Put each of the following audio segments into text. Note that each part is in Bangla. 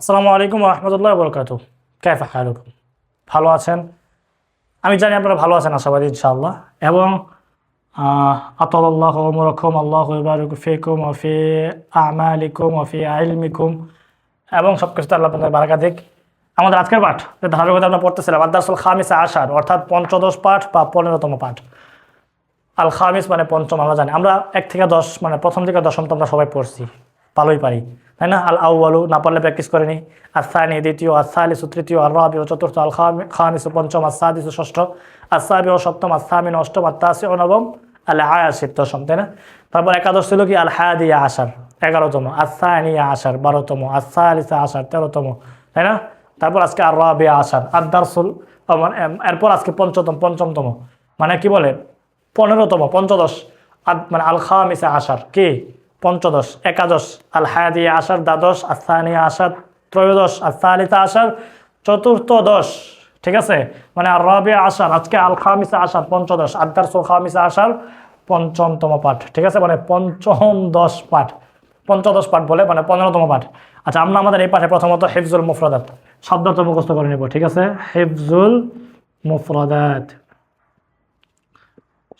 আসসালামু আলাইকুম রহমতুল্লাহ বরকাতু। কেফা হালুকুম? ভালো আছেন? আমি জানি আপনারা ভালো আছেন, আশাবাদী ইনশাআল্লাহ। এবং আতাল্লাহ ওমরাকুম, আল্লাহ ইবারিক ফিকুম ওয়া ফি আমালিকুম ওয়া ফি ইলমিকুম, এবং সব কিছুতে আল্লাহ আপনাদের বারাকা দিক। আমাদের আজকের পাঠ যে ধারাবাহিকতা আমরা পড়তেছিলাম আদ-দারসুল খামিস আশার, অর্থাৎ পঞ্চদশ পাঠ বা 15তম পাঠ। আল খামিস মানে পঞ্চম, আমরা জানি। আমরা 1 থেকে 10 মানে প্রথম থেকে দশম তো আমরা সবাই পড়ছি, ভালোই পারি, তাই না? আল আউয়ালু না পারলে প্র্যাকটিস করে নিই, আসানি দ্বিতীয়, আসালিসু তৃতীয়, আর রাবিউ চতুর্থ, আল খামিসু পঞ্চম, আসাদিসু ষষ্ঠ, আসাবিউ সপ্তম, আসামিন অষ্টম, আত্তাসিউ নবম, আল আয়াশির দশম, তাই না? তারপর একাদশ ছিল কি আল হাদিয়া আশার 11তম, আসানিয়া আশার 12তম, আসালিসা আশার 13তম, তাই না? তারপর আজকে আর রাবিয়া আশার আদ-দারসুল, এরপর আজকে পঞ্চমতম, মানে কি বলে 15তম, পঞ্চদশ, মানে আল খামিসা আশার কি পঞ্চদশ, একাদশ আল হাদিয়া আশার দ্বাদশ, আসানিয়া আশার ত্রয়োদশ, আসালিসা আশার চতুর্থদশ, ঠিক আছে? মানে আর রাবিয়া আশার আজকে আল খামিসা আশার পঞ্চদশ, আদ-দারসুল খামিসা আশার পঞ্চমতম পাঠ, ঠিক আছে? মানে পঞ্চম 10 পাঠ, পঞ্চদশ পাঠ বলে, মানে 15তম পাঠ। আচ্ছা, আমরা আমাদের এই পাঠে প্রথমত হিফজুল মুফরাদাত শব্দার্থ মুখস্থ করে নেব, ঠিক আছে? হিফজুল মুফরাদাত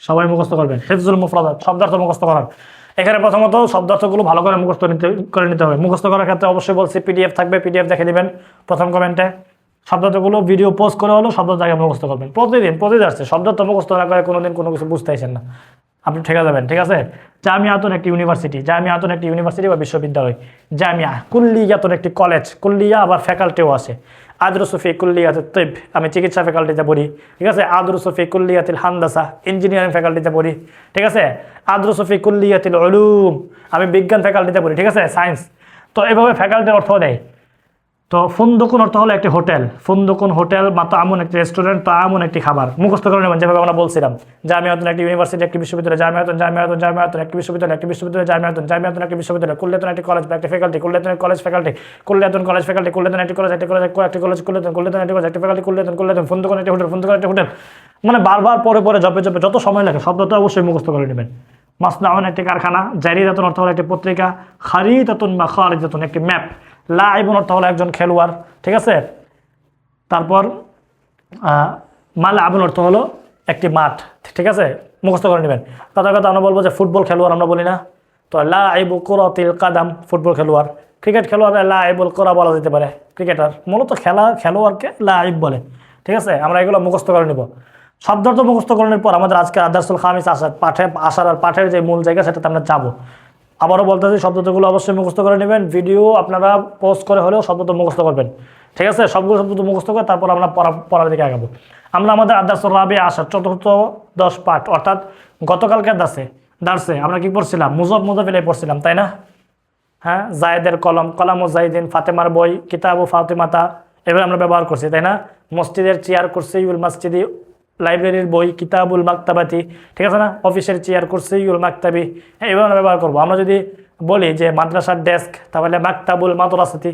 সবাই মুখস্থ করবেন। হিফজুল মুফরাদাত শব্দার্থ মুখস্থ করার, এখানে প্রথমত শব্দার্থগুলো ভালো করে মুখস্থ করে নিতে হবে। মুখস্থ করার ক্ষেত্রে অবশ্যই বলছি পিডিএফ থাকবে, পিডিএফ দেখে দিবেন প্রথম কমেন্টে। শব্দার্থগুলো ভিডিও পোস্ট করে হলো শব্দ জায়গায় মুখস্থ করবেন প্রতিদিন আসছে। শব্দার্থ মুখস্থ না করে কোনোদিন কোনো কিছু বুঝতে আসেন না, আপনি ঠেকে যাবেন, ঠিক আছে? জামিয়াতুন একটি ইউনিভার্সিটি, জামিয়াতুন একটি ইউনিভার্সিটি বা বিশ্ববিদ্যালয়। জামিয়া, কুল্লিয়াতুন একটি কলেজ, কুল্লিয়া আবার ফ্যাকাল্টিও আছে। আদরুসু ফি কুল্লিয়াতিত তিব, আমি চিকিৎসা ফ্যাকাল্টিতে পড়ি, ঠিক আছে? আদরুসু ফি কুল্লিয়াতিল হান্দাসা, ইঞ্জিনিয়ারিং ফ্যাকাল্টিতে পড়ি, ঠিক আছে? আদরুসু ফি কুল্লিয়াতিল উলুম, আমি বিজ্ঞান ফ্যাকাল্টিতে পড়ি, ঠিক আছে? সায়েন্স। তো এভাবে ফ্যাকাল্টির অর্থ দেয়। তো ফুন্দুকুন অর্থ হলো একটি হোটেল, ফুন্দুকুন হোটেল, মাতামুন একটি রেস্টুরেন্ট, তামুন একটি খাবার। মুখস্থ করে নেবেন যেভাবে আমরা বলছিলাম। জামিয়াতুন একটি ইউনিভার্সিটি, একটি বিশ্ববিদ্যালয়, জামিয়াতুন একটি বিশ্ববিদ্যালয়, একটি বিশ্ববিদ্যালয়, জামিয়াতুন একটি বিশ্ববিদ্যালয়, কুল্লিয়াতুন একটি কলেজ বা একটি ফ্যাকাল্টি, কুল্লিয়াতুন কলেজ ফ্যাকাল্টি, কুল্লিয়াতুন কলেজ ফ্যাকাল্টি, কুল্লিয়াতুন একটি কলেজ, একটি কলেজ, একটি কলেজ, কুল্লিয়াতুন একটি কলেজ, একটি ফ্যাকাল্টি, কুল্লিয়াতুন ফুন্দুকুন একটি হোটেল, ফুন্দুকুন একটি হোটেল। মানে বারবার পরে জপে যত সময় লাগে শব্দটা অবশ্যই মুখস্থ করে নেবেন। মাসনাউন একটি কারখানা, জারিদাতুন অর্থ হলো একটি পত্রিকা, খারিদাতুন বা খারিদাতুন একটি ম্যাপ, লাইবুন অর্থ হলো একজন খেলোয়াড়, ঠিক আছে? তারপর মালআবুন অর্থ হলো একটি মাঠ, ঠিক আছে? মুখস্থ করে নেবেন। কথা আমরা বলবো যে ফুটবল খেলোয়াড়, আমরা বলি না? তো লাইবু কুরাতিল কাদাম ফুটবল খেলোয়াড়। ক্রিকেট খেলোয়াড় লাইবুল কুরা বলা যেতে পারে, ক্রিকেটার। মূলত খেলোয়াড়কে লাইব বলে, ঠিক আছে? আমরা এগুলো মুখস্থ করে নেব। শব্দার্থ মুখস্থকরণের পর আমাদের আজকে আদ-দারসুল খামিস আসার আর পাঠের যে মূল জায়গা সেটাতে আমরা যাবো। আবারও বলতেছি শব্দগুলো অবশ্যই মুখস্থ করে নেবেন। ভিডিও আপনারা পোস্ট করে হলেও শব্দ মুখস্থ করবেন, ঠিক আছে? সবগুলো শব্দ মুখস্থ করে তারপর আমরা পড়ার দিকে আগাবো। আমরা আমাদের আদ-দারসুল রাবিয়া আসার চতুর্থ 10 পাঠ, অর্থাৎ গতকালকে দার্সে আমরা কি পড়ছিলাম? মুজাফিলাই পড়ছিলাম, তাই না? হ্যাঁ, জায়েদের কলম, কলামু জাইদিন, ফাতেমার বই, কিতাবু ফাতেমাতা, এভাবে আমরা ব্যবহার করছি, তাই না? মসজিদের চেয়ার, কুরসিউল মসজিদি, লাইব্রেরির বই, কিতাবুল মাকতাবাতি, ঠিক আছে না? অফিসের চেয়ার, কুরসিউল মাকতাবি, হ্যাঁ, এভাবে আমরা ব্যবহার করবো। আমরা যদি বলি যে মাদ্রাসার ডেস্ক, তাহলে মাকতাবুল মাদ্রাসাতি।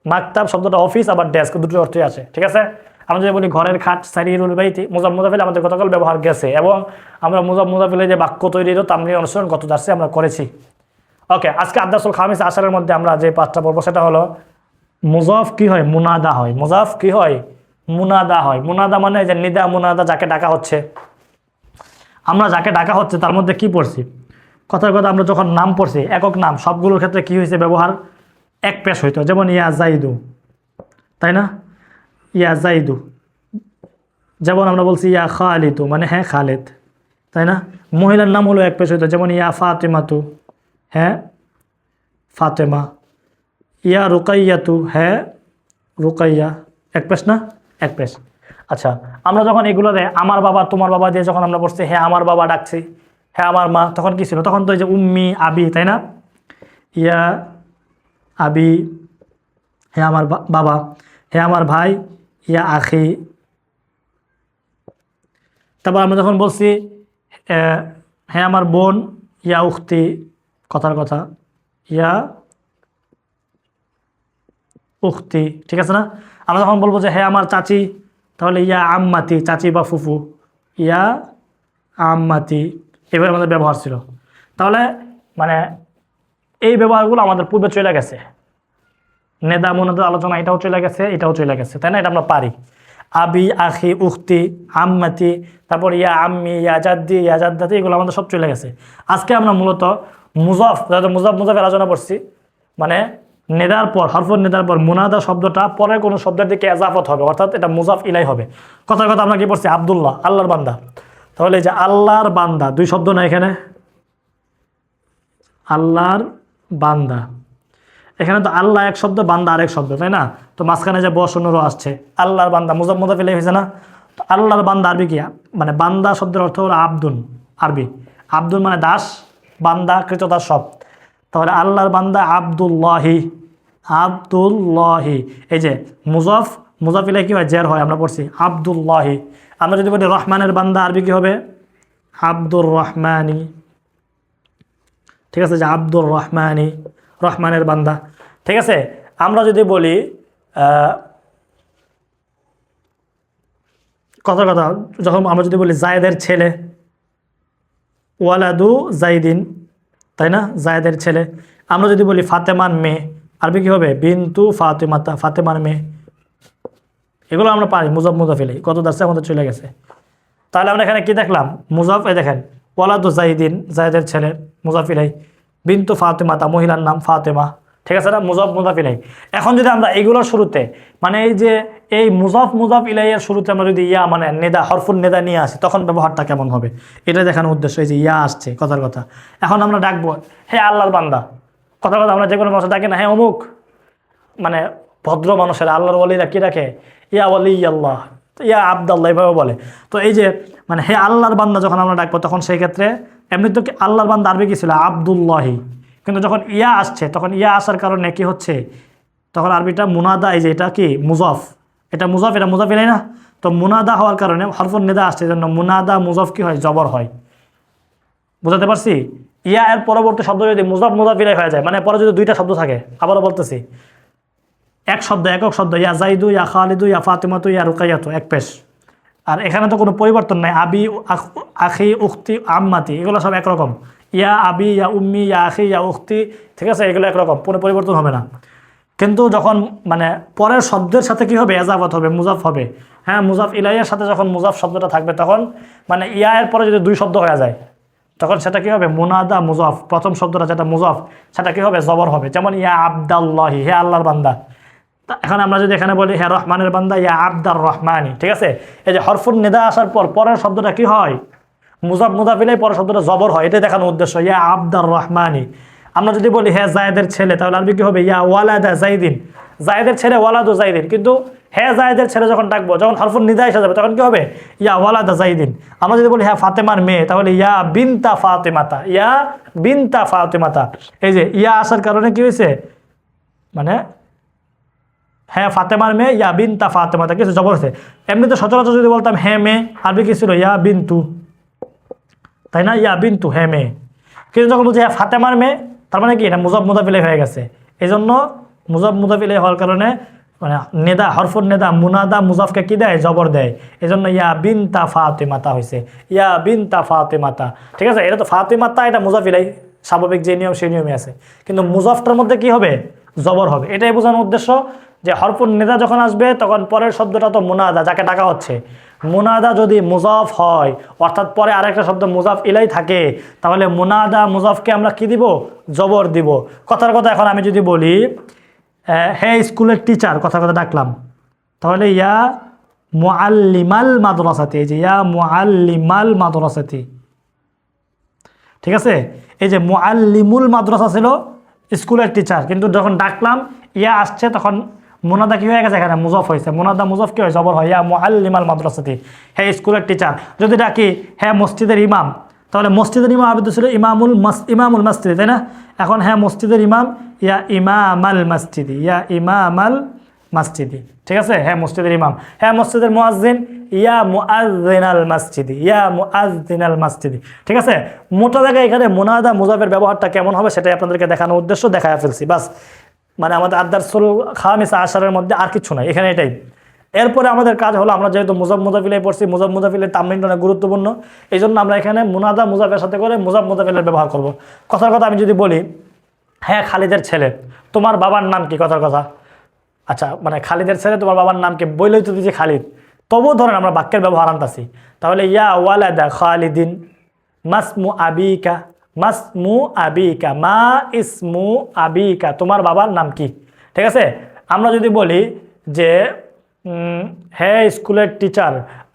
মাকতাব শব্দটা অফিস, আবার ডেস্ক, দুটো অর্থই আছে, ঠিক আছে? আমরা যদি বলি ঘরের খাট, সারিরুল বাইতি, মুজাফিল আমাদের গতকাল ব্যবহার গেছে, এবং আমরা মুজাফিলের যে বাক্য তৈরির তামলিন অনুসরণ গত দার্সে আমরা করেছি। ওকে, আজকে আদ-দারসুল খামিস আসারের মধ্যে আমরা যে পাঠটা পড়বো সেটা হলো মুজাফ কি হয়, মুনাদা হয়। মুজাফ কি হয়, মুনাদা হয়। মুনাদা মানে যে নিদা মুনাদা, যাকে ডাকা হচ্ছে। আমরা যাকে ডাকা হচ্ছে তার মধ্যে কি পড়ছি? কথার কথা আমরা যখন নাম পড়ছি, একক নাম, সবগুলোর ক্ষেত্রে কি হয়েছে ব্যবহার? এক পেশ হইতো। যেমন ইয়া জাইদু, তাই না? ইয়া জাইদু। যেমন আমরা বলছি ইয়া খালিদু, মানে হ্যাঁ খালেদ, তাই না? মহিলার নাম হলো এক পেশ হইতো, যেমন ইয়া ফাতেমাতু, হ্যাঁ ফাতেমা। ইয়া রুকাইয়াতু, হ্যাঁ রুকাইয়া, এক পেশ না? এক পেশ। আচ্ছা, আমরা যখন এগুলোরে আমার বাবা তোমার বাবা দিয়ে যখন আমরা পড়ছি, হ্যাঁ আমার বাবা ডাকছি, হ্যাঁ আমার মা, তখন কি ছিল? তখন তো এই যে উম্মি, আবি, তাই না? ইয়া আবি, হ্যাঁ আমার বাবা, হ্যাঁ আমার ভাই, ইয়া আখি। তারপর আমরা যখন বলছি হ্যাঁ আমার বোন, ইয়া উখতি, কথার কথা, ইয়া উখতি, ঠিক আছে না? আমরা যখন বলবো যে হ্যাঁ আমার চাচি, তাহলে ইয়া আম্মাতি, চাচি বা ফুফু, ইয়া আম্মাতি। এভাবে আমাদের ব্যবহার ছিল। তাহলে মানে এই ব্যবহারগুলো আমাদের পূর্বে চলে গেছে। নেদা মুনাদা আলোচনা এটাও চলে গেছে, এটাও চলে গেছে, তাই না? এটা আমরা পারি। আবি, আখি, উখতি, আম্মাতি, তারপর ইয়া আম্মি, ইয়া জাদ্দি, ইয়া জাদ্দাতি, এগুলো আমাদের সব চলে গেছে। আজকে আমরা মূলত মুজাফ, মুজাফের আলোচনা করছি, মানে নেদার পর, হরফুন নেদার পর মুনাদা শব্দটা পরের কোনো শব্দের দিকে এজাফত হবে, অর্থাৎ এটা মুজাফ ইলাই হবে। কথার কথা আমরা কি পড়ছি? আব্দুল্লাহ, আল্লাহর বান্দা। তাহলে এই যে আল্লাহর বান্দা, দুই শব্দ না এখানে, আল্লাহর বান্দা, এখানে তো আল্লাহ এক শব্দ, বান্দা আরেক শব্দ, তাই না? তো মাঝখানে যে বসনুরও আসছে, আল্লাহর বান্দা মুজাফ মুজাফ ইলাই হয়েছে না? তো আল্লাহর বান্দা আরবি কি? মানে বান্দা শব্দের অর্থ হলো আব্দুন, আরবি আব্দুন মানে দাস, বান্দা কৃতদাস সব। তাহলে আল্লাহর বান্দা আব্দুল্লাহি, আব্দুল্লাহি, এই যে মুজাফ, মুজাফ ইলাই কি হয়? জের হয়, আমরা পড়ছি আব্দুল্লাহি। আমরা যদি বলি রহমানের বান্দা, আরবি কি হবে? আব্দুর রহমানি, ঠিক আছে? যে আব্দুর রহমানি, রহমানের বান্দা, ঠিক আছে? আমরা যদি বলি কথার কথা, যখন আমরা যদি বলি জায়েদের ছেলে, ওয়ালাদু জাইদিন, তাই না? জায়েদের ছেলে। আমরা যদি বলি ফাতেমান মেয়ে, আরবি কি হবে? বিন্তু ফাতেমাতা, ফাতেমার মেয়ে। এগুলো আমরা পারি মুজাফ মুজাফ ইলাই, কত দার্সে আমাদের চলে গেছে। তাহলে আমরা এখানে কি দেখলাম? মুজাফ, এই দেখেন ওয়ালাদু জাইদিন, জায়েদের ছেলে, মুজাফ ইলাই, বিন্তু ফাতেমাতা, মহিলার নাম ফাতেমা, ঠিক আছে না? মুজাফ মুজাফ ইলাই। এখন যদি আমরা এইগুলোর শুরুতে, মানে এই যে এই মুজাফ মুজাফ ইলাইয়ের শুরুতে আমরা যদি ইয়া মানে নেদা, হরফুন নেদা নিয়ে আসি, তখন ব্যবহারটা কেমন হবে এটা দেখানোর উদ্দেশ্য। এই যে ইয়া আসছে, কথার কথা। এখন আমরা ডাকবো হে আল্লাহর বান্দা, কথার কথা। আমরা যে কোনো মানুষ ডাকি না, হ্যাঁ অমুক, মানে ভদ্র মানুষের, আল্লাহর ওয়ালিরা কি রাখে? ইয়া ওয়ালি আল্লাহ, ইয়া আব্দাল্লাহ, এভাবে বলে। তো এই যে মানে হে আল্লাহর বান্দা যখন আমরা ডাকবো, তখন সেই ক্ষেত্রে এমনি তো আল্লাহর বান্দা আরবি কি ছিল? আব্দুল্লাহি। কিন্তু যখন ইয়া আসছে, তখন ইয়া আসার কারণে কি হচ্ছে? তখন আরবিটা মুনাদা, এই যে এটা কি? মুজাফ, এটা মুজাফ, এটা মুজাফ ইলাই না? তো মুনাদা হওয়ার কারণে হরফুন নেদা আসছে, জন্য মুনাদা মুজাফ কি হয়? জবর হয়। বুঝাতে পারছি? ইয়া এর পরবর্তী শব্দ যদি মুজাফ মুজাফ ইলাই হয়ে যায়, মানে পরে যদি দুইটা শব্দ থাকে, আবারও বলতেছি, এক শব্দ, একক শব্দ, ইয়া জাইদু, ইয়া খালিদু, ইয়া ফাতিমাতু, ইয়া রুকাইয়াতু, এক পেশ। আর এখানে তো কোনো পরিবর্তন নাই, আবি, আখি, উখতি, আম্মাতি, এগুলো সব একরকম। ইয়া আবি, ইয়া উম্মি, ইয়া আখি, ইয়া উখতি, ঠিক আছে? এগুলো একরকম, কোনো পরিবর্তন হবে না। কিন্তু যখন মানে পরের শব্দের সাথে কি হবে? এজাফত হবে, মুজাফ হবে। হ্যাঁ, মুজাফ ইলাইয়ের সাথে যখন মুজাফ শব্দটা থাকবে, তখন মানে ইয়া এর পরে যদি দুই শব্দ হয়ে যায়, তখন সেটা কি হবে? মুনাদা মুজাফ, প্রথম শব্দটা যেটা মুজাফ, সেটা কি হবে? জবর হবে। যেমন ইয়া আব্দাল্লাহি, হে আল্লাহর বান্দা। এখন আমরা যদি এখানে বলি হে রহমানের বান্দা, ইয়া আব্দার রহমানি, ঠিক আছে? এই যে হরফুন নেদা আসার পর পরের শব্দটা কি হয়? মুজাফ মুজাফ ইলাই, পরের শব্দটা জবর হয়, এটাই দেখানোর উদ্দেশ্য, ইয়া আব্দার রহমানি। আমরা যদি বলি হ্যাঁ জায়েদের ছেলে, তাহলে আরবি কি হবে? ইয়া ওয়ালাদা জাইদিন, জায়েদের ছেলে ওয়ালাদু জাইদিন। কিন্তু হ্যাঁ জায়েদের ছেলে যখন ডাকবো, যখন হরফুন নিদা এসে যাবে, তখন কি হবে? ইয়া ওয়ালাদা জাইদিন। আমরা যদি বলি হ্যাঁ ফাতেমার মেয়ে, তাহলে ইয়া বিনতা ফাতেমাতা, ইয়া বিনতা ফাতেমাতা। এই যে ইয়া আসার কারণে কি হয়েছে? মানে হ্যাঁ ফাতেমার মেয়ে, ইয়া বিনতা ফাতেমাতা, কিছু জবর হয়েছে। এমনিতে সচরাচর যদি বলতাম হ্যাঁ মেয়ে, আরবি কি ছিল? ইয়া বিন্তু, তাই না? ইয়া বিন্তু, হ্যাঁ মেয়ে। কিন্তু যখন বলছি হ্যাঁ ফাতেমার মেয়ে, তার মানে কি? এটা মুজাফ মুজাফ ইলাই হয়ে গেছে। এই জন্য মুজাফ মুজাফ ইলাই হওয়ার কারণে মানে নেদা, হরফুন নেদা মুনাদা মুজাফকে কি দেয়? জবর দেয়। এই জন্য ইয়া বিনতা ফাতেমাতা হয়েছে, ইয়া বিনতা ফাতেমাতা, ঠিক আছে? এটা তো ফাতেমাতা, এটা মুজাফ ইলাই, স্বাভাবিক যে নিয়ম সেই নিয়মই আছে। কিন্তু মুজাফটার মধ্যে কি হবে? জবর হবে। এটাই বোঝানোর উদ্দেশ্য যে হরফুন নেদা যখন আসবে, তখন পরের শব্দটা তো মুনাদা, যাকে ডাকা হচ্ছে। মুনাদা যদি মুজাফ হয়, অর্থাৎ পরে আরেকটা শব্দ মুজাফ ইলাই থাকে, তাহলে মুনাদা মুজাফকে আমরা কি দিব? জবর দিব। কথার কথা, এখন আমি যদি বলি হে স্কুলের টিচার, কথার কথা ডাকলাম, তাহলে ইয়া মুআল্লিমাল মাদ্রাসাতি, এই যে ইয়া মুআল্লিমাল মাদ্রাসাতি, ঠিক আছে? এই যে মুআল্লিমুল মাদ্রাসা ছিল স্কুলের টিচার, কিন্তু যখন ডাকলাম ইয়া আসছে, তখন মুনাদা কি হয়ে গেছে? এখানে মুজাফ হয়েছে। মুনাদা মুজাফ কি হয়? জবর হয়, ইয়া মুআল্লিমাল মাদ্রাসাতি, হে স্কুলের টিচার। যদি ডাকি হ্যাঁ মসজিদের ইমাম, তাহলে মসজিদের ইমাম আবিদ ছিল ইমামুল মসজিদ, তাই না? এখন হ্যাঁ মসজিদের ইমাম, ইয়া ইমামাল মসজিদি, ইয়া ইমামাল মসজিদি, ঠিক আছে? হ্যাঁ মসজিদের ইমাম। হ্যাঁ মসজিদের মুয়াজ্জিন, ইয়া মুআজ্জিনাল মসজিদি, ইয়া মুআজ্জিনাল মসজিদি, ঠিক আছে? মোটা জায়গায় এখানে মুনাদা মুজাফের ব্যবহারটা কেমন হবে সেটাই আপনাদেরকে দেখানোর উদ্দেশ্য, দেখায় ফেলছি বাস। মানে আমাদের আদারসুল খামিসা আশারের মধ্যে আর কিছু নাই এখানে, এটাই। এরপরে আমাদের কাজ হলো, আমরা যেহেতু মুজাফ মুজাফিলাই পড়ছি, মুজাফ মুজাফিলের তামরিনটা অনেক গুরুত্বপূর্ণ, এই জন্য আমরা এখানে মুনাদা মুজাফের সাথে করে মুজাফ মুজাফিলের ব্যবহার করব। কথার কথা আমি যদি বলি হ্যাঁ খালিদের ছেলে, তোমার বাবার নাম কি? কথার কথা, আচ্ছা মানে খালিদের ছেলে তোমার বাবার নামকে বইলেই তো দিয়েছে খালিদ, তবুও ধরেন আমরা বাক্যের ব্যবহার আনতাছি। তাহলে ইয়া ওয়ালাদা খালিদিন মাসমু আবিকা, মাসমু আবিকা, মা ইসমু আবিকা, তোমার বাবার নাম কি? ঠিক আছে। আমরা যদি বলি যে হে স্কুলের টিচার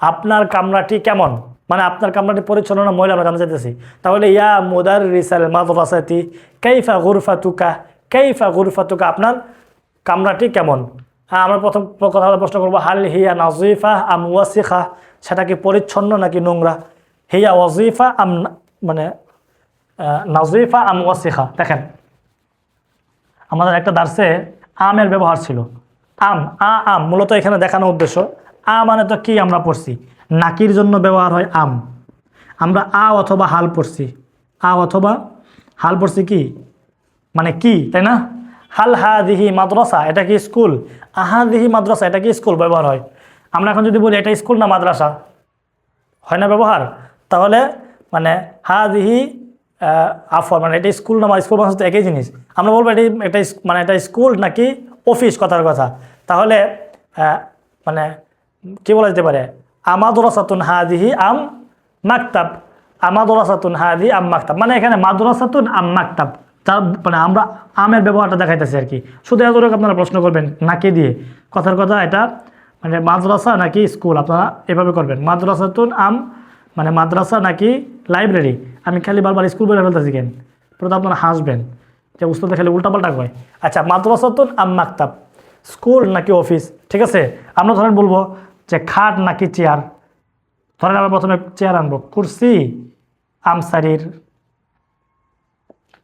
আপনার কামরাটি কেমন, মানে আপনার কামরাটি পরিচ্ছন্ন না মহিলা, আমরা জানতে চাইতেছি। তাহলে ইয়া মুদাররিসাল মাদ্রাসাতি কাইফা গুরফাতুকা, কাইফা গুরফাতুকা, আপনার কামরাটি কেমন? হ্যাঁ, আমরা প্রথম কথা প্রশ্ন করবো হাল হিয়া নাজিফা আম ওয়াসিখা, সেটা কি পরিচ্ছন্ন নাকি নোংরা? হিয়া ওয়াজিফা আম মানে নাজিফা আম ওয়াসিখা। দেখেন আমাদের একটা দার্সে আমের ব্যবহার ছিল, আম আম মূলত এখানে দেখানোর উদ্দেশ্য মানে তো কি আমরা পড়ছি নাকির জন্য ব্যবহার হয় আম, আমরা অথবা হাল পড়ছি, অথবা হাল পড়ছি কি মানে কি, তাই না? হাল হাদিহি মাদ্রাসা, এটা কি স্কুল? আহাদিহি মাদ্রাসা, এটা কি স্কুল ব্যবহার হয়। আমরা এখন যদি বলি এটা স্কুল না মাদ্রাসা, হয় না ব্যবহার? তাহলে মানে হাদিহি আফর, মানে এটা স্কুল না স্কুল মাদ্রাসা তো একই জিনিস। আমরা বলবো এটি এটা মানে এটা স্কুল নাকি অফিস, কথার কথা। তাহলে মানে কি বলা যেতে পারে আমাদরাসাতুন হাদিহি আম মাকতাব, আমাদরাসাতুন হাদিহি আম মাকতাব, মানে এখানে মাদ্রাসাতুন আম মাকতাব, তার মানে আমরা আমের ব্যবহারটা দেখাইতেছি আর কি। শুধু এতটুকু আপনারা প্রশ্ন করবেন নাকি দিয়ে, কথার কথা এটা মানে মাদ্রাসা নাকি স্কুল, আপনারা এভাবে করবেন মাদ্রাসাতুন আম মানে মাদ্রাসা নাকি লাইব্রেরি। আমি খালি বারবার স্কুল বলে ফেলতেছি কেন, পরে আপনারা হাসবেন যে উস্তাদ খালি উল্টাপাল্টা কয়। আচ্ছা মাদ্রাসাতুন আম মাকতাব, স্কুল নাকি অফিস। ঠিক আছে, আমরা ধরেন বলবো যে খাট নাকি চেয়ার। ধরেন আমরা প্রথমে চেয়ার আনবো, কুরসি আমসারির।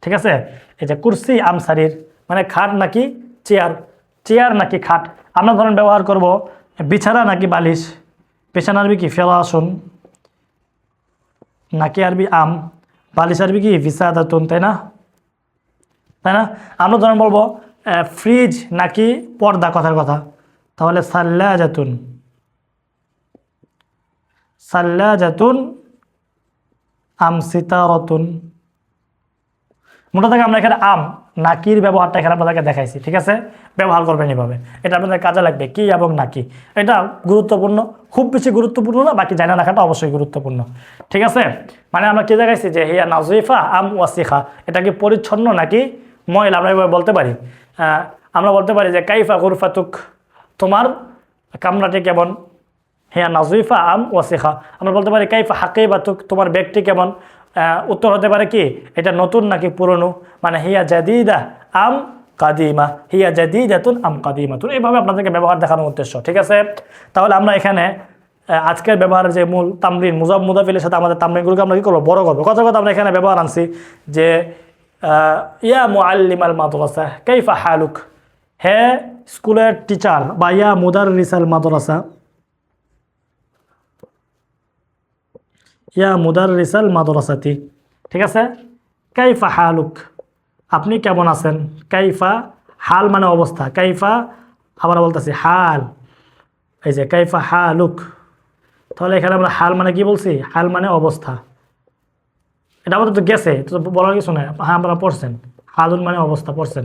ঠিক আছে, এই যে কুরসি আমসারির মানে খাট নাকি চেয়ার, চেয়ার নাকি খাট। আমরা ধরেন ব্যবহার করব বিছানা নাকি বালিশ, বিছানা আরবি কি ফেরাসুন, নাকি আরবি আম, বালিশ আরবি কি বিসাদাতুন, তাই না? তাই না? আমরা ধরেন বলবো ফ্রিজ নাকি পর্দা, কথার কথা। তাহলে সাল্লাজাতুন, সাল্লাজাতুন আম সিতারাতুন। মোটা থেকে আমরা এখানে আম নাকির ব্যবহারটা এখানে আপনাদেরকে দেখাইছি। ঠিক আছে, ব্যবহার করবেন এভাবে, এটা আপনাদের কাজে লাগবে কি এবং নাকি। এটা গুরুত্বপূর্ণ, খুব বেশি গুরুত্বপূর্ণ না, বাকি জানা রাখাটা অবশ্যই গুরুত্বপূর্ণ। ঠিক আছে, মানে আমরা কি দেখাইছি যে হিয়া নাজিফা আম ওয়াসিখা, এটা কি পরিচ্ছন্ন নাকি ময়লা, আমরা এভাবে বলতে পারি। আমরা বলতে পারি যে কাইফা গুরফাতুক, তোমার কামরাটি কেমন? হিয়া নাজিফা আম ওয়াসিখা। আমরা বলতে পারি কাইফা হাকিবাতুক, তোমার ব্যাগটি কেমন? উত্তর হতে পারে কি এটা নতুন নাকি পুরনো, মানে হিয়া জাদিদা আম কাদিমা, হিয়া জাদিদাতুন আম কাদিমাতুন। এইভাবে আপনাদেরকে ব্যবহার দেখানোর উদ্দেশ্য। ঠিক আছে, তাহলে আমরা এখানে আজকের ব্যবহারের যে মূল তামরিন মুজাব মুদাফিলের সাথে আমাদের তামরিনগুলোকে আমরা কী করবো, বড় করবো। কথা আমরা এখানে ব্যবহার আনছি যে ইয়া মুআল্লিম আল মাদ্রাসা কাইফা হালুক, হে স্কুলের টিচার বা ইয়া মুদাররিস আল মাদ্রাসা, ইয়া মুদাররিস আল মাদ্রাসাতি। ঠিক আছে, কাইফা হালুক, আপনি কেমন আছেন? কাইফা হাল মানে অবস্থা, কাইফা আবার বলতেছি হাল, এই যে কাইফা হালুক। তাহলে এখানে আমরা হাল মানে কি বলছি, হাল মানে অবস্থা। এটা আমাদের তো গেছে, তো বলার কিছু নয়, হ্যাঁ আপনারা পড়ছেন, হালুন মানে অবস্থা পড়ছেন।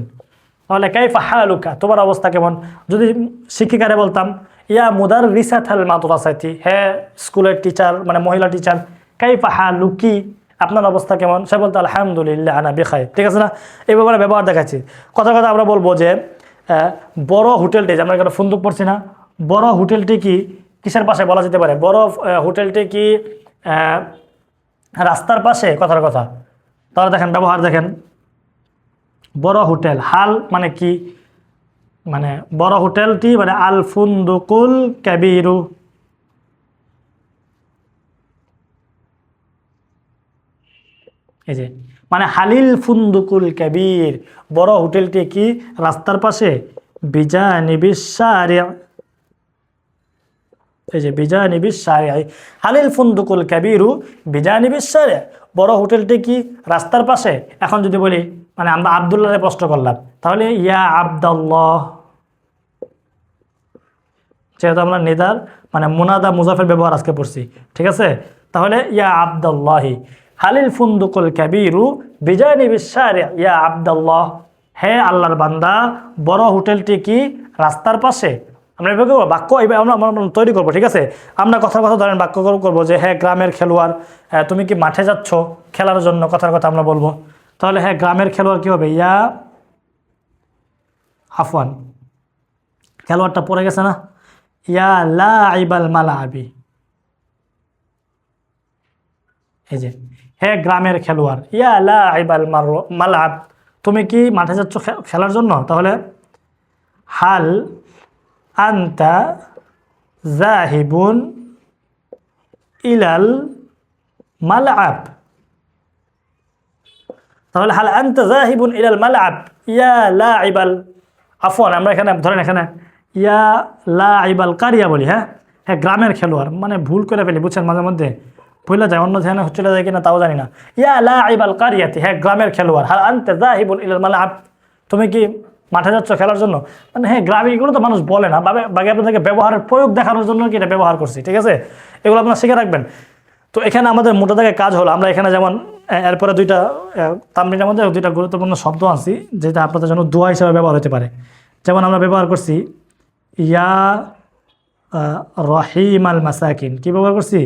তাহলে কাইফা হালুকা, তোমার অবস্থা কেমন? যদি শিক্ষিকারে বলতাম ইয়া মুদাররিসাত আল মাদ্রাসাতি, হ্যাঁ স্কুলের টিচার মানে মহিলা টিচার, কাইফা হালুকি, আপনার অবস্থা কেমন? সে বলতো আলহামদুলিল্লাহ আনা বিখাইর। ঠিক আছে না, এই ব্যাপারে ব্যবহার দেখাচ্ছি। কথা আমরা বলবো যে বড় হোটেলটি, আমরা এখানে ফুন্দুক পড়ছি না, বড় হোটেলটি কি কিসের পাশে বলা যেতে পারে? বড় হোটেলটি কি রাস্তার পাশে, কথার কথা। তাহলে দেখেন ব্যবহার দেখেন, বড় হোটেল, হাল মানে কি, মানে বড় হোটেলটি মানে আল ফুন্দুকুল কাবীরু, এই যে মানে হালিল ফুন্দুকুল কাবীর, বড় হোটেলটি কি রাস্তার পাশে, বিজানিবিশ শারি', এই যে বিজানিবিশ শারি', হালিল ফুন্দুকুল কাবীরু বিজানিবিশ শারি', বড় হোটেলটি কি রাস্তার পাশে। এখন যদি বলি মানে আমরা আব্দুল্লাহরে প্রশ্ন করলাম, তাহলে ইয়া আব্দুল্লাহ, যেহেতু আমরা নিদার মানে মুনাদা মুজাফের ব্যবহার আজকে পড়ছি। ঠিক আছে, তাহলে ইয়া আব্দুল্লাহি হালিল ফুন্দুকুল কাবীরু বিজানিবিশ শারি', ইয়া আব্দুল্লাহ, হে আল্লাহর বান্দা বড় হোটেলটি কি রাস্তার পাশে আমরা এভাবে করবো বাক্য এইভাবে আমরা তৈরি করবো, ঠিক আছে। আমরা কথার কথা ধরেন বাক্য করবো যে হ্যাঁ গ্রামের খেলোয়াড়, তুমি কি মাঠে যাচ্ছ খেলার জন্য, কথার কথা আমরা বলবো। তাহলে হ্যাঁ গ্রামের খেলোয়াড় কী হবে, ইয়া আফওয়ান খেলোয়াড়টা পড়ে গেছে না, ইয়া লাইবাল মালাবি, এই যে হ্যাঁ গ্রামের খেলোয়াড়, ইয়া লাইবাল মালাব, তুমি কি মাঠে যাচ্ছ খেলার জন্য। তাহলে হাল আনতা জাহিবুন ইলাল মালআব, তাহলে হাল আনতা জাহিবুন ইলাল মালআব ইয়া লাইবাল, আফওয়ান আমরা এখানে ধরেন এখানে ইয়া লাইবাল কারিয়া বলি, হ্যাঁ হ্যাঁ গ্রামের খেলোয়াড়, মানে ভুল করে ফেলি বুঝছেন, মাঝে মধ্যে ভুলে যায়, অন্য ধ্যানে চলে যায় কিনা তাও জানি না। ইয়া লাইবাল কারিয়াতি, হ্যাঁ গ্রামের খেলোয়াড়, হাল আনতা জাহিবুন ইলাল মালআব, তুমি কি মাঠে যাচ্ছ খেলার জন্য। মানে হ্যাঁ গ্রামে এগুলো তো মানুষ বলে না, বাকি আপনাদেরকে ব্যবহারের প্রয়োগ দেখানোর জন্য কি এটা ব্যবহার করছি, ঠিক আছে। এগুলো আপনারা শিখে রাখবেন। তো এখানে আমাদের মোটা দাগে কাজ হলো, আমরা এখানে যেমন এরপরে দুইটা তামরিনের মধ্যে দুইটা গুরুত্বপূর্ণ শব্দ আনছি যেটা আপনাদের জন্য দোয়া হিসেবে ব্যবহার হতে পারে। যেমন আমরা ব্যবহার করছি ইয়া রহিম আল মাসাকিন, কি ব্যবহার করছি,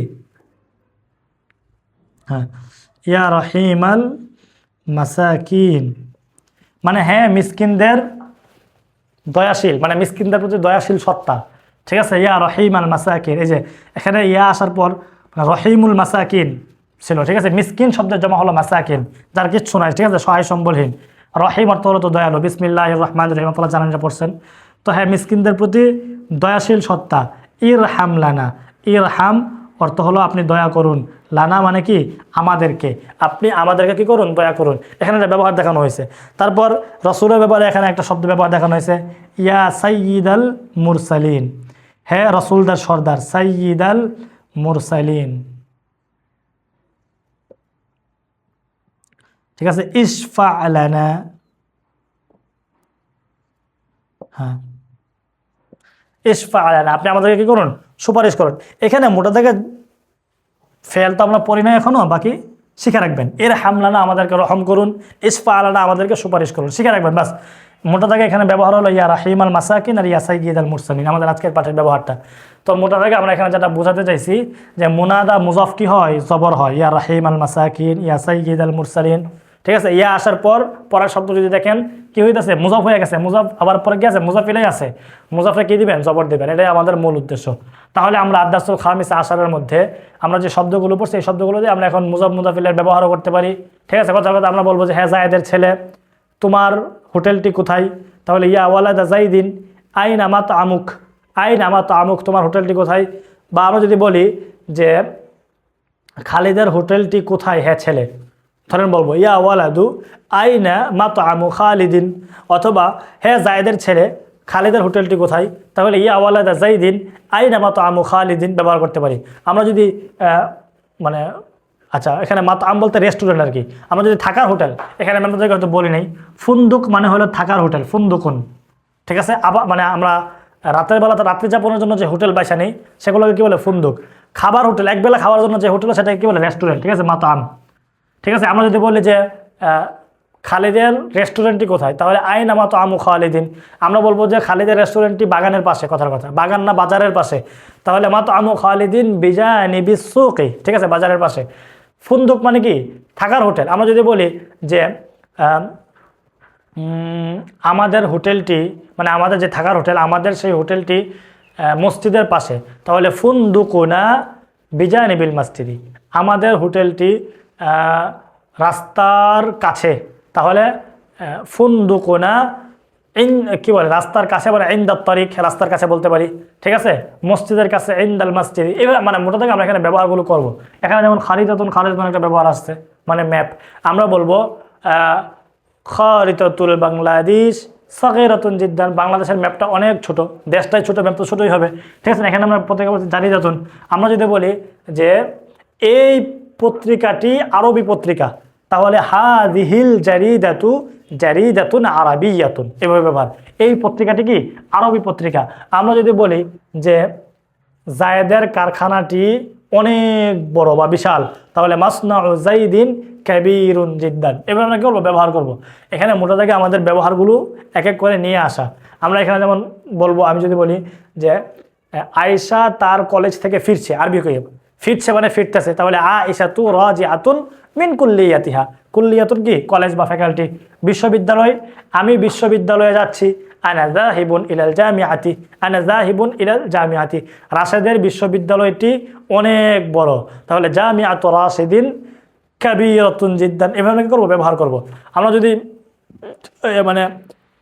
হ্যাঁ ইয়া রহিম আল মাসাকিন, মানে হ্যাঁ মিসকিনদের দয়াশীল, মানে মিসকিনদের প্রতি দয়াশীল সত্তা, ঠিক আছে। ইয়া রহিম আল মাসাকিন, এই যে এখানে ইয়া আসার পর রহিমুল মাসাকিন ছিল, ঠিক আছে। মিসকিন শব্দের জমা হলো মাসাকিন, যার কিচ্ছু নাই, ঠিক আছে, সহায় সম্বলহীন। রহিম অর্থ হলো তো দয়ালু, বিসমিল্লাহির রহমানির রহিম আপনারা জানেন, পড়ছেন তো। হ্যাঁ মিসকিনদের প্রতি দয়াশীল সত্তা। ইরহাম লানা, ইরহাম অর্থ হলো আপনি দয়া করুন, লানা মানে কি আমাদেরকে, আপনি আমাদেরকে কি করুন, দয়া করুন। এখানে একটা ব্যবহার দেখানো হয়েছে। তারপর রসুলের ব্যাপারে এখানে একটা শব্দ ব্যবহার দেখানো হয়েছে, ইয়া সাইয়্যিদ আল মুরসালিন, হ্যাঁ রসুলদার সর্দার, সাইয়্যিদ আল মুরসালিন, ঠিক আছে। ইশফা লানা, হ্যাঁ ইশফা লানা, আপনি আমাদেরকে কি করুন, সুপারিশ করুন। এখানে মোটা থেকে ফেল তো আমরা পড়ি না এখনো, বাকি শিখে রাখবেন। এর হামলানা আমাদেরকে রহম করুন, ইশফা আলানা আমাদেরকে সুপারিশ করুন, শিখে রাখবেন বাস। মোটা থেকে এখানে ব্যবহার হলো ইয়া রাহিম আল মাসাকিন আর ইয়া সাইয়্যিদ আল মুরসালিন, আমাদের আজকের পাঠের ব্যবহারটা। তো মোটা থেকে আমরা এখানে যেটা বোঝাতে চাইছি যে মুনাদা মুজাফ কি হয়, জবর হয়, ইয়া রাহিম আল মাসাকিন ইয়া সাইয়্যিদ আল মুরসালিন, ঠিক আছে। ইয়া আসার পর পরের শব্দ যদি দেখেন কি হইতেছে, মুজাফ হয়ে গেছে, মুজাফ আবার পরে কি আছে, মুজাফিলাই আছে, মুজাফে কি দিবেন, জবর দিবেন, এটাই আমাদের মূল উদ্দেশ্য। তাহলে আমরা আদাসুল খামিস আশারের মধ্যে আমরা যে শব্দগুলো পড়ছি এই শব্দগুলো দিয়ে আমরা এখন মুজাফ মুজাফিলের ব্যবহারও করতে পারি, ঠিক আছে। কথা কথা আমরা বলবো যে হ্যাঁ জায়েদের ছেলে, তোমার হোটেলটি কোথায়, তাহলে ইয়া ওয়ালাদা জাইদিন আইন আমাত আমুক, আইন আমাত আমুক, তোমার হোটেলটি কোথায়। বা আমরা যদি বলি যে খালিদের হোটেলটি কোথায়, হ্যাঁ ছেলে, ধরেন বলবো ইয়া ওয়ালাদু আইনা মাতআমু খালিদিন, অথবা হ্যাঁ জায়েদের ছেলে খালিদের হোটেলটি কোথায়, তাহলে ইয়া ওয়ালাদা জাইদিন আইনা মাতআমু খালিদিন ব্যবহার করতে পারি। আমরা যদি মানে আচ্ছা এখানে মাতআম বলতে রেস্টুরেন্ট আর কি, আমরা যদি থাকার হোটেল, এখানে আমি আপনাদেরকে হয়তো বলি নাই, ফুন্দুক মানে হলো থাকার হোটেল, ফুন্দুকুন, ঠিক আছে। আবার মানে আমরা রাতের বেলাতে রাত্রি যাপনের জন্য যে হোটেল বাইসা নেই সেগুলোকে কী বলে, ফুন্দুক। খাবার হোটেল, একবেলা খাওয়ার জন্য যে হোটেল সেটাকে কী বলে, রেস্টুরেন্ট, ঠিক আছে, মাতআম, ঠিক আছে। আমরা যদি বলি যে খালিদের রেস্টুরেন্টটি কোথায়, তাহলে আইন আমা তো আমু খালিদিন, আমরা বলবো যে খালিদের রেস্টুরেন্টটি বাগানের পাশে, কথার কথা, বাগান না বাজারের পাশে, তাহলে মা তো আমু খালিদিন বিজানি বিসুকি, ঠিক আছে, বাজারের পাশে। ফুন্দুক মানে কি থাকার হোটেল। আমরা যদি বলি যে আমাদের হোটেলটি, মানে আমাদের যে থাকার হোটেল, আমাদের সেই হোটেলটি মসজিদের পাশে, তাহলে ফুন্দুকুনা বিজানি বিল মসজিদি, আমাদের হোটেলটি রাস্তার কাছে, তাহলে ফুন্দুকুনা কি বলে, রাস্তার কাছে বলে ইনদাত তারিক, রাস্তার কাছে বলতে পারি, ঠিক আছে। মসজিদের কাছে ইনদাল মসজিদ, এইভাবে মানে মোটা থেকে আমরা এখানে ব্যবহারগুলো করব। এখানে যেমন খারিদাতুন, খারিজ মানে একটা ব্যবহার আসছে, মানে ম্যাপ। আমরা বলবো খারিদাতুল বাংলাদেশ সাগীরাতুন জিদ্দান, বাংলাদেশের ম্যাপটা অনেক ছোট, দেশটাই ছোট, ম্যাপ তো ছোটোই হবে, ঠিক আছে। এখানে আমরা প্রত্যেকে বলছি জারিদাতুন। আমরা যদি বলি যে এই পত্রিকাটি আরবি পত্রিকা, তাহলে হাযিহিল জারিদাতু জারিদাতুন আরাবিয়াতুন, এভাবে ব্যবহার। এই পত্রিকাটি কি আরবি পত্রিকা। আমরা যদি বলি যে জায়েদের কারখানাটি অনেক বড় বা বিশাল, তাহলে মাসনাউ জাইদিন কাবীরুন জিদ্দান, এভাবে আমরা কি করবো, ব্যবহার করব। এখানে মোটা থেকে আমাদের ব্যবহারগুলো এক এক করে নিয়ে আসা। আমরা এখানে যেমন বলবো, আমি যদি বলি যে আয়েশা তার কলেজ থেকে ফিরছে, আরবি কই ফিরছে মানে ফিরতেছে, তাহলে আয়েশা তু রাজিআতুন মিন কুল্লিয়াতিহা। কুল্লিয়াতুন কি? কলেজ বা ফ্যাকাল্টি, বিশ্ববিদ্যালয়। আমি বিশ্ববিদ্যালয়ে যাচ্ছি। আনা যাহিবুন ইলাল জামিআতি, আনা যাহিবুন ইলাল জামিআতি। রাশেদের বিশ্ববিদ্যালয়টি অনেক বড়, তাহলে জামিআতু রাশিদিন কাবীরাতুন জিদ্দান। এভাবে কি করবো? ব্যবহার করব। আমরা যদি মানে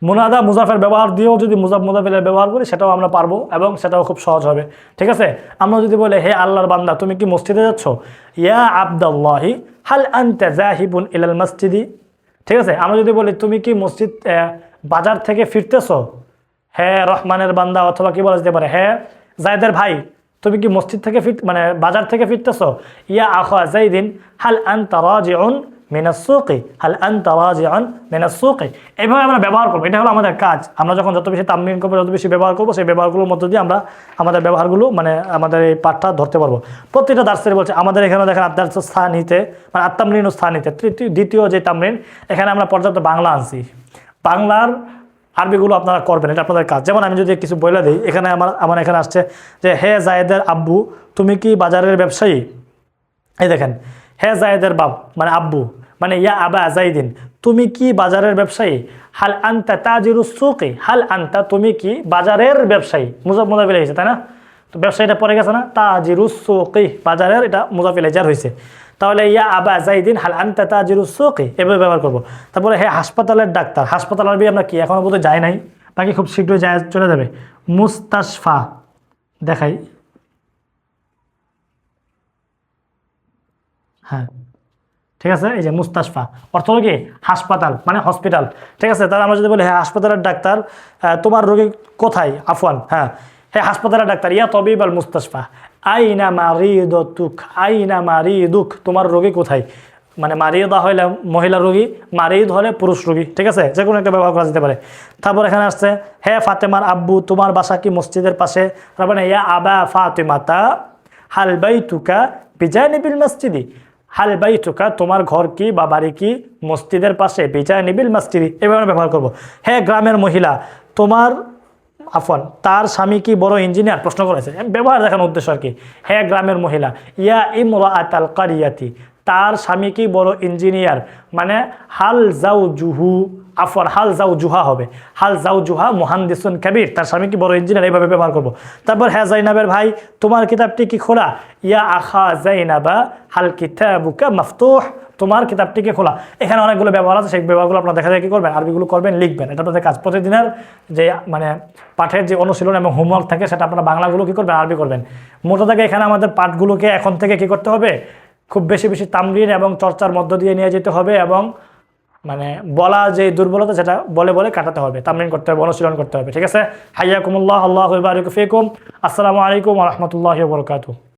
মুনাদা মুজাফের ব্যবহার দিয়েও যদি মুজাফের ব্যবহার করি, সেটাও আমরা পারবো এবং সেটাও খুব সহজ হবে। ঠিক আছে? আমরা যদি বলি হে আল্লাহর বান্দা, তুমি কি মসজিদে যাচ্ছ? ইয়া আবদাল্লাহি হাল আনতা যাহিবুন ইলাল মসজিদি। ঠিক আছে? আমরা যদি বলি তুমি কি মসজিদ বাজার থেকে ফিরতেছো? হে রহমানের বান্দা, অথবা কি বলা যেতে পারে, হে জায়দের ভাই, তুমি কি মসজিদ থেকে মানে বাজার থেকে ফিরতেছো? ইয়া আখা যাইদিন হাল আনতা রাজিউন মিনাস সুকি, হাল আনতা রাজিউন মিনাস সুকি। এইভাবে আমরা ব্যবহার করবো। এটা হলো আমাদের কাজ। আমরা যখন যত বেশি তামরিন করবো, যত বেশি ব্যবহার করবো, সেই ব্যবহারগুলোর মধ্য দিয়ে আমরা আমাদের ব্যবহারগুলো মানে আমাদের এই পাঠটা ধরতে পারবো। প্রত্যেকটা দার্সের বলছে আমাদের এখানে দেখেন আদার্স স্থান নিতে, মানে আত্মামরিন স্থান নিতে দ্বিতীয় যে তামরিন, এখানে আমরা পর্যাপ্ত বাংলা আনছি। বাংলার আরবিগুলো আপনারা করবেন, এটা আপনাদের কাজ। যেমন আমি যদি কিছু বলে দিই, এখানে আমার এখানে আসছে যে হে জায়েদের আব্বু, তুমি কি বাজারের ব্যবসায়ী? এই দেখেন, হে জায়েদের বাপ মানে আব্বু, মানে ইয়া আবা জাইদিন, তুমি কি বাজারের ব্যবসায়ী? হাল আনতা তাজিরুস সুকি, হাল আনতা তুমি কি বাজারের ব্যবসায়ী? মুজাফ হয়েছে, তাই না? তো ব্যবসায়ীটা পড়ে গেছে না? তাজিরুস সুকি, বাজারের, এটা মুজাফ ইলাইহি হয়েছে। তাহলে ইয়া আবা জাইদিন হাল আনতা তাজিরুস সুকি, এভাবে ব্যবহার করবো। তারপরে হে হাসপাতালের ডাক্তার, হাসপাতাল আরবি আমরা কি এখনো বোধহয় যায় নাই, বাকি খুব শীঘ্রই যায়, চলে যাবে। মুস্তাশফা দেখাই, হ্যাঁ ঠিক আছে, এই যে মুস্তাশফা অর্থ হলো কি? হাসপাতাল মানে হসপিটাল। ঠিক আছে? তাহলে আমরা যদি বলি হ্যাঁ হাসপাতালের ডাক্তার, তোমার রোগী কোথায়? আফওয়ান, হ্যাঁ হ্যাঁ হাসপাতালের ডাক্তার, ইয়া তবিব আল মুস্তাশফা আইনা মারিদুক, আইনা মারিদুক, তোমার রোগী কোথায়? মানে মারিদা হলে মহিলা রোগী, মারিদ হলে পুরুষ রোগী। ঠিক আছে? যে কোনো একটা ব্যবহার করা যেতে পারে। তারপর এখানে আসছে হে ফাতেমার আব্বু, তোমার বাসা কি মসজিদের পাশে? তারপরে ইয়া আবা ফাতেমাতা হাল বাইতুকা বিজানিবিল মসজিদি, হাল বাইতুকা তোমার ঘর কি বা বাড়ি কি মসজিদের পাশে? বিজানিবিল মসজিদি, এভাবে ব্যবহার করব। হে গ্রামের মহিলা, তোমার আফওয়ান তার স্বামী কি বড় ইঞ্জিনিয়ার? প্রশ্ন করেছে, ব্যবহার দেখানোর উদ্দেশ্য আর কি। হে গ্রামের মহিলা, ইয়া ইমরাআতাল কারিয়াতি, তার স্বামী কি বড় ইঞ্জিনিয়ার? মানে হাল জাওজুহু, আফওয়ান হাল জাওজুহা হবে, হাল জাওজুহা মুহান্দিসুন কাবীর, তার স্বামী কি বড় ইঞ্জিনিয়ার? এইভাবে ব্যবহার করব। তারপর হ্যাঁ জাইনাবের ভাই, তোমার কিতাবটি কি খোলা? ইয়া আখা জাইনাবা হাল কিতাবুকা মাফতুহ, তোমার কিতাবটিকে খোলা। এখানে অনেকগুলো ব্যবহার আছে, সেই ব্যবহারগুলো আপনারা দেখা যায় কি করবেন, আরবিগুলো করবেন, লিখবেন। এটা আপনাদের কাজ। প্রতিদিনের যে মানে পাঠের যে অনুশীলন এবং হোমওয়ার্ক থাকে, সেটা আপনারা বাংলাগুলো কি করবেন, আরবি করবেন। মোটা থেকে এখানে আমাদের পাঠগুলোকে এখন থেকে কি করতে হবে, খুব বেশি বেশি তামরিন এবং চর্চার মধ্য দিয়ে নিয়ে যেতে হবে, এবং মানে বলা যে দুর্বলতা সেটা বলে বলে কাটাতে হবে, তামরিন করতে হবে, অনুশীলন করতে হবে। ঠিক আছে? হাইয়াকুমুল্লাহ, আল্লাহু বারিক ফিকুম, আসসালামু আলাইকুম ওয়া রাহমাতুল্লাহি ওয়া বারাকাতুহু।